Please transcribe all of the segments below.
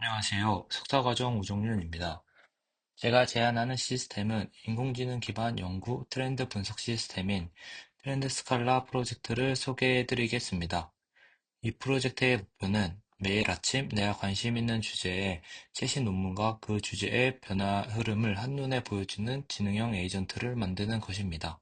안녕하세요. 석사과정 우종윤입니다. 제가 제안하는 시스템은 인공지능 기반 연구 트렌드 분석 시스템인 트렌드 스칼라 프로젝트를 소개해 드리겠습니다. 이 프로젝트의 목표는 매일 아침 내가 관심 있는 주제의 최신 논문과 그 주제의 변화 흐름을 한눈에 보여주는 지능형 에이전트를 만드는 것입니다.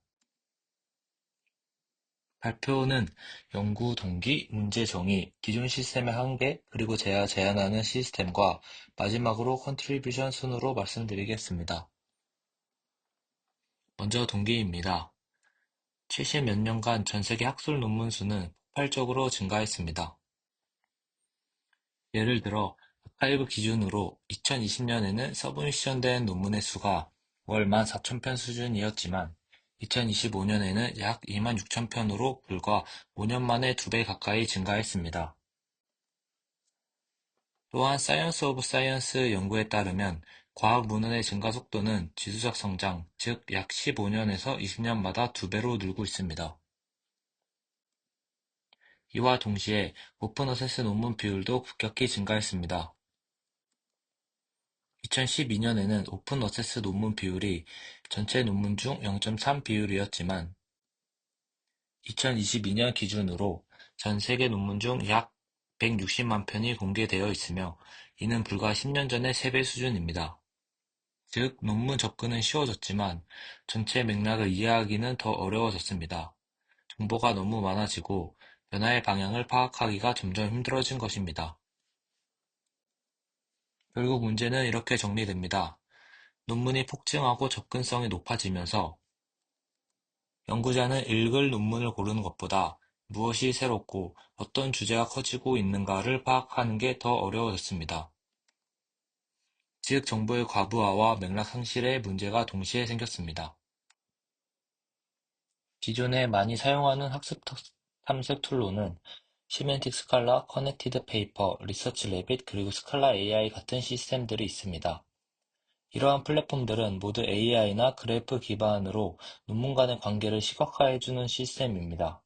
발표는 연구 동기, 문제 정의, 기존 시스템의 한계, 그리고 제가 제안하는 시스템과 마지막으로 컨트리뷰션 순으로 말씀드리겠습니다. 먼저 동기입니다. 최신 몇 년간 전 세계 학술 논문 수는 폭발적으로 증가했습니다. 예를 들어 아카이브 기준으로 2020년에는 서브미션된 논문의 수가 월 14,000편 수준이었지만 2025년에는 약 26,000편으로 불과 5년 만에 2배 가까이 증가했습니다. 또한 사이언스 오브 사이언스 연구에 따르면 과학 문헌의 증가 속도는 지수적 성장, 즉 약 15년에서 20년마다 2배로 늘고 있습니다. 이와 동시에 오픈 어세스 논문 비율도 급격히 증가했습니다. 2012년에는 오픈 어세스 논문 비율이 전체 논문 중 0.3 비율이었지만 2022년 기준으로 전 세계 논문 중 약 160만 편이 공개되어 있으며 이는 불과 10년 전의 3배 수준입니다. 즉, 논문 접근은 쉬워졌지만 전체 맥락을 이해하기는 더 어려워졌습니다. 정보가 너무 많아지고 변화의 방향을 파악하기가 점점 힘들어진 것입니다. 결국 문제는 이렇게 정리됩니다. 논문이 폭증하고 접근성이 높아지면서 연구자는 읽을 논문을 고르는 것보다 무엇이 새롭고 어떤 주제가 커지고 있는가를 파악하는 게 더 어려워졌습니다. 즉, 정보의 과부하와 맥락 상실의 문제가 동시에 생겼습니다. 기존에 많이 사용하는 학습 탐색 툴로는 시멘틱 스칼라, 커넥티드 페이퍼, 리서치 래빗, 그리고 스칼라 AI 같은 시스템들이 있습니다. 이러한 플랫폼들은 모두 AI나 그래프 기반으로 논문 간의 관계를 시각화해주는 시스템입니다.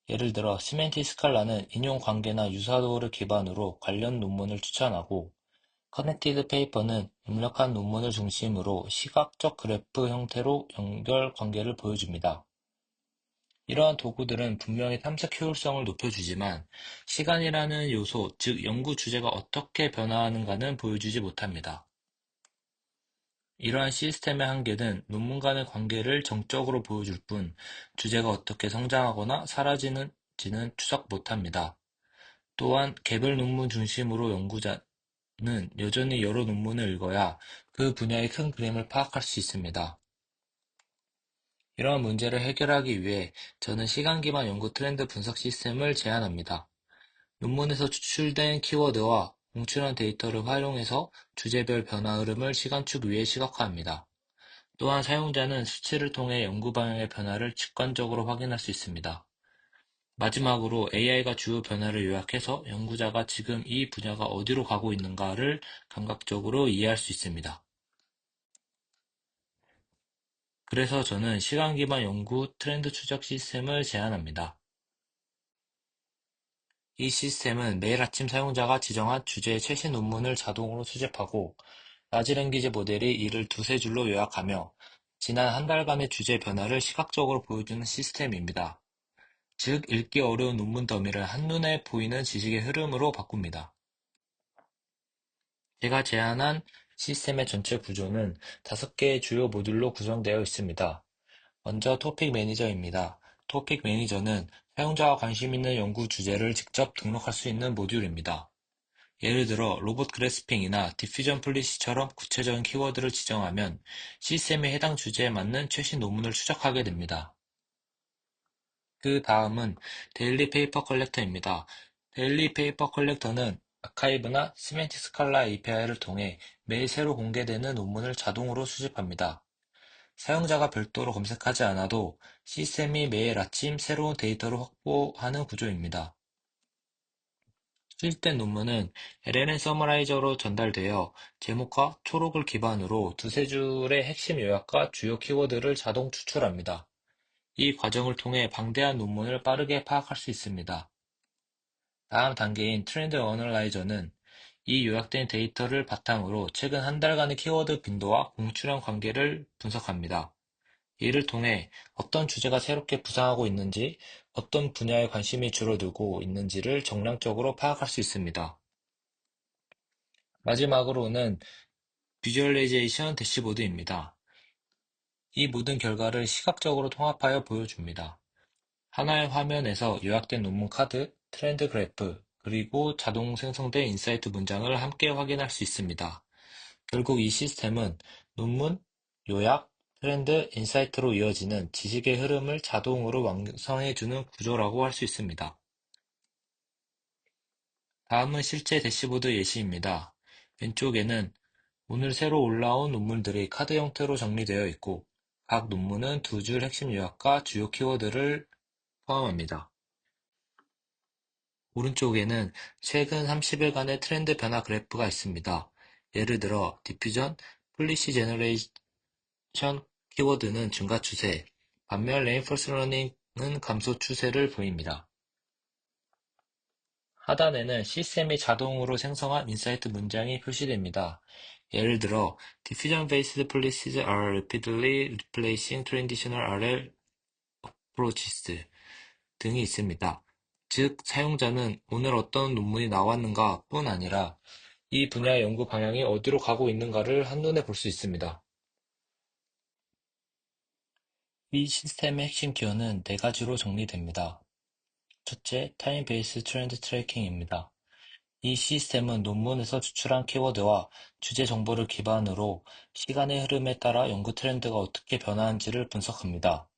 예를 들어 시멘틱 스칼라는 인용 관계나 유사도를 기반으로 관련 논문을 추천하고, 커넥티드 페이퍼는 입력한 논문을 중심으로 시각적 그래프 형태로 연결 관계를 보여줍니다. 이러한 도구들은 분명히 탐색 효율성을 높여주지만 시간이라는 요소, 즉 연구 주제가 어떻게 변화하는가는 보여주지 못합니다. 이러한 시스템의 한계는 논문 간의 관계를 정적으로 보여줄 뿐 주제가 어떻게 성장하거나 사라지는지는 추적 못합니다. 또한 개별 논문 중심으로 연구자는 여전히 여러 논문을 읽어야 그 분야의 큰 그림을 파악할 수 있습니다. 이러한 문제를 해결하기 위해 저는 시간 기반 연구 트렌드 분석 시스템을 제안합니다. 논문에서 추출된 키워드와 공출한 데이터를 활용해서 주제별 변화 흐름을 시간축 위에 시각화합니다. 또한 사용자는 수치를 통해 연구 방향의 변화를 직관적으로 확인할 수 있습니다. 마지막으로 AI가 주요 변화를 요약해서 연구자가 지금 이 분야가 어디로 가고 있는가를 감각적으로 이해할 수 있습니다. 그래서 저는 시간 기반 연구 트렌드 추적 시스템을 제안합니다. 이 시스템은 매일 아침 사용자가 지정한 주제의 최신 논문을 자동으로 수집하고 라지 랭귀지 모델이 이를 두세 줄로 요약하며 지난 한 달간의 주제 변화를 시각적으로 보여주는 시스템입니다. 즉, 읽기 어려운 논문 더미를 한눈에 보이는 지식의 흐름으로 바꿉니다. 제가 제안한 시스템의 전체 구조는 5개의 주요 모듈로 구성되어 있습니다. 먼저 토픽 매니저입니다. 토픽 매니저는 사용자가 관심 있는 연구 주제를 직접 등록할 수 있는 모듈입니다. 예를 들어 로봇 그래스핑이나 디퓨전 플리시처럼 구체적인 키워드를 지정하면 시스템이 해당 주제에 맞는 최신 논문을 추적하게 됩니다. 그 다음은 데일리 페이퍼 컬렉터입니다. 데일리 페이퍼 컬렉터는 아카이브나 시멘틱 스칼라 API를 통해 매일 새로 공개되는 논문을 자동으로 수집합니다. 사용자가 별도로 검색하지 않아도 시스템이 매일 아침 새로운 데이터를 확보하는 구조입니다. 수집된 논문은 LLM 서머라이저로 전달되어 제목과 초록을 기반으로 두세 줄의 핵심 요약과 주요 키워드를 자동 추출합니다. 이 과정을 통해 방대한 논문을 빠르게 파악할 수 있습니다. 다음 단계인 트렌드 어널라이저는 이 요약된 데이터를 바탕으로 최근 한 달간의 키워드 빈도와 공출형 관계를 분석합니다. 이를 통해 어떤 주제가 새롭게 부상하고 있는지, 어떤 분야에 관심이 줄어들고 있는지를 정량적으로 파악할 수 있습니다. 마지막으로는 비주얼라이제이션 대시보드입니다. 이 모든 결과를 시각적으로 통합하여 보여줍니다. 하나의 화면에서 요약된 논문 카드, 트렌드 그래프, 그리고 자동 생성된 인사이트 문장을 함께 확인할 수 있습니다. 결국 이 시스템은 논문, 요약, 트렌드, 인사이트로 이어지는 지식의 흐름을 자동으로 완성해주는 구조라고 할 수 있습니다. 다음은 실제 대시보드 예시입니다. 왼쪽에는 오늘 새로 올라온 논문들이 카드 형태로 정리되어 있고, 각 논문은 두 줄 핵심 요약과 주요 키워드를 포함합니다. 오른쪽에는 최근 30일간의 트렌드 변화 그래프가 있습니다. 예를 들어 디퓨전, 플리시 제너레이션 키워드는 증가 추세, 반면 레인포스 러닝은 감소 추세를 보입니다. 하단에는 시스템이 자동으로 생성한 인사이트 문장이 표시됩니다. 예를 들어 Diffusion-based policies are rapidly replacing traditional RL approaches 등이 있습니다. 즉, 사용자는 오늘 어떤 논문이 나왔는가 뿐 아니라 이 분야의 연구 방향이 어디로 가고 있는가를 한눈에 볼 수 있습니다. 이 시스템의 핵심 기호는 네 가지로 정리됩니다. 첫째, 타임 베이스 트렌드 트래킹입니다. 이 시스템은 논문에서 추출한 키워드와 주제 정보를 기반으로 시간의 흐름에 따라 연구 트렌드가 어떻게 변화하는지를 분석합니다.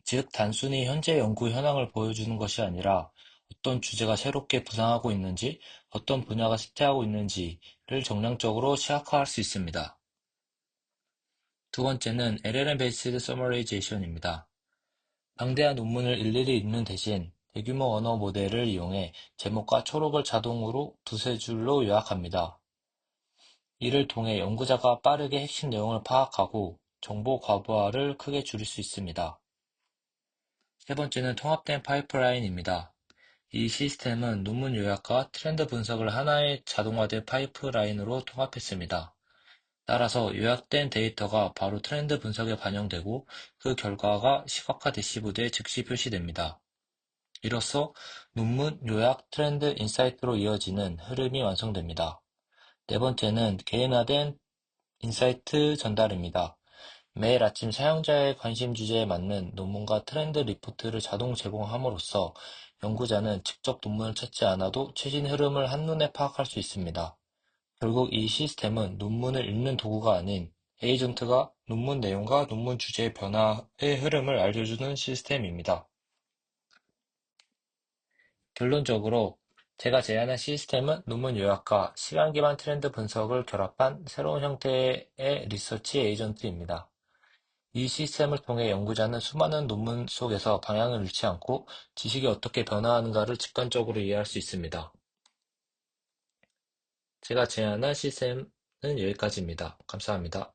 즉, 단순히 현재 연구 현황을 보여주는 것이 아니라 어떤 주제가 새롭게 부상하고 있는지, 어떤 분야가 쇠퇴하고 있는지를 정량적으로 시각화할 수 있습니다. 두 번째는 LLM Based Summarization입니다. 방대한 논문을 일일이 읽는 대신 대규모 언어 모델을 이용해 제목과 초록을 자동으로 두세 줄로 요약합니다. 이를 통해 연구자가 빠르게 핵심 내용을 파악하고 정보 과부하를 크게 줄일 수 있습니다. 세 번째는 통합된 파이프라인입니다. 이 시스템은 논문 요약과 트렌드 분석을 하나의 자동화된 파이프라인으로 통합했습니다. 따라서 요약된 데이터가 바로 트렌드 분석에 반영되고 그 결과가 시각화 대시보드에 즉시 표시됩니다. 이로써 논문, 요약, 트렌드, 인사이트로 이어지는 흐름이 완성됩니다. 네 번째는 개인화된 인사이트 전달입니다. 매일 아침 사용자의 관심 주제에 맞는 논문과 트렌드 리포트를 자동 제공함으로써 연구자는 직접 논문을 찾지 않아도 최신 흐름을 한눈에 파악할 수 있습니다. 결국 이 시스템은 논문을 읽는 도구가 아닌 에이전트가 논문 내용과 논문 주제의 변화의 흐름을 알려주는 시스템입니다. 결론적으로 제가 제안한 시스템은 논문 요약과 시간 기반 트렌드 분석을 결합한 새로운 형태의 리서치 에이전트입니다. 이 시스템을 통해 연구자는 수많은 논문 속에서 방향을 잃지 않고 지식이 어떻게 변화하는가를 직관적으로 이해할 수 있습니다. 제가 제안한 시스템은 여기까지입니다. 감사합니다.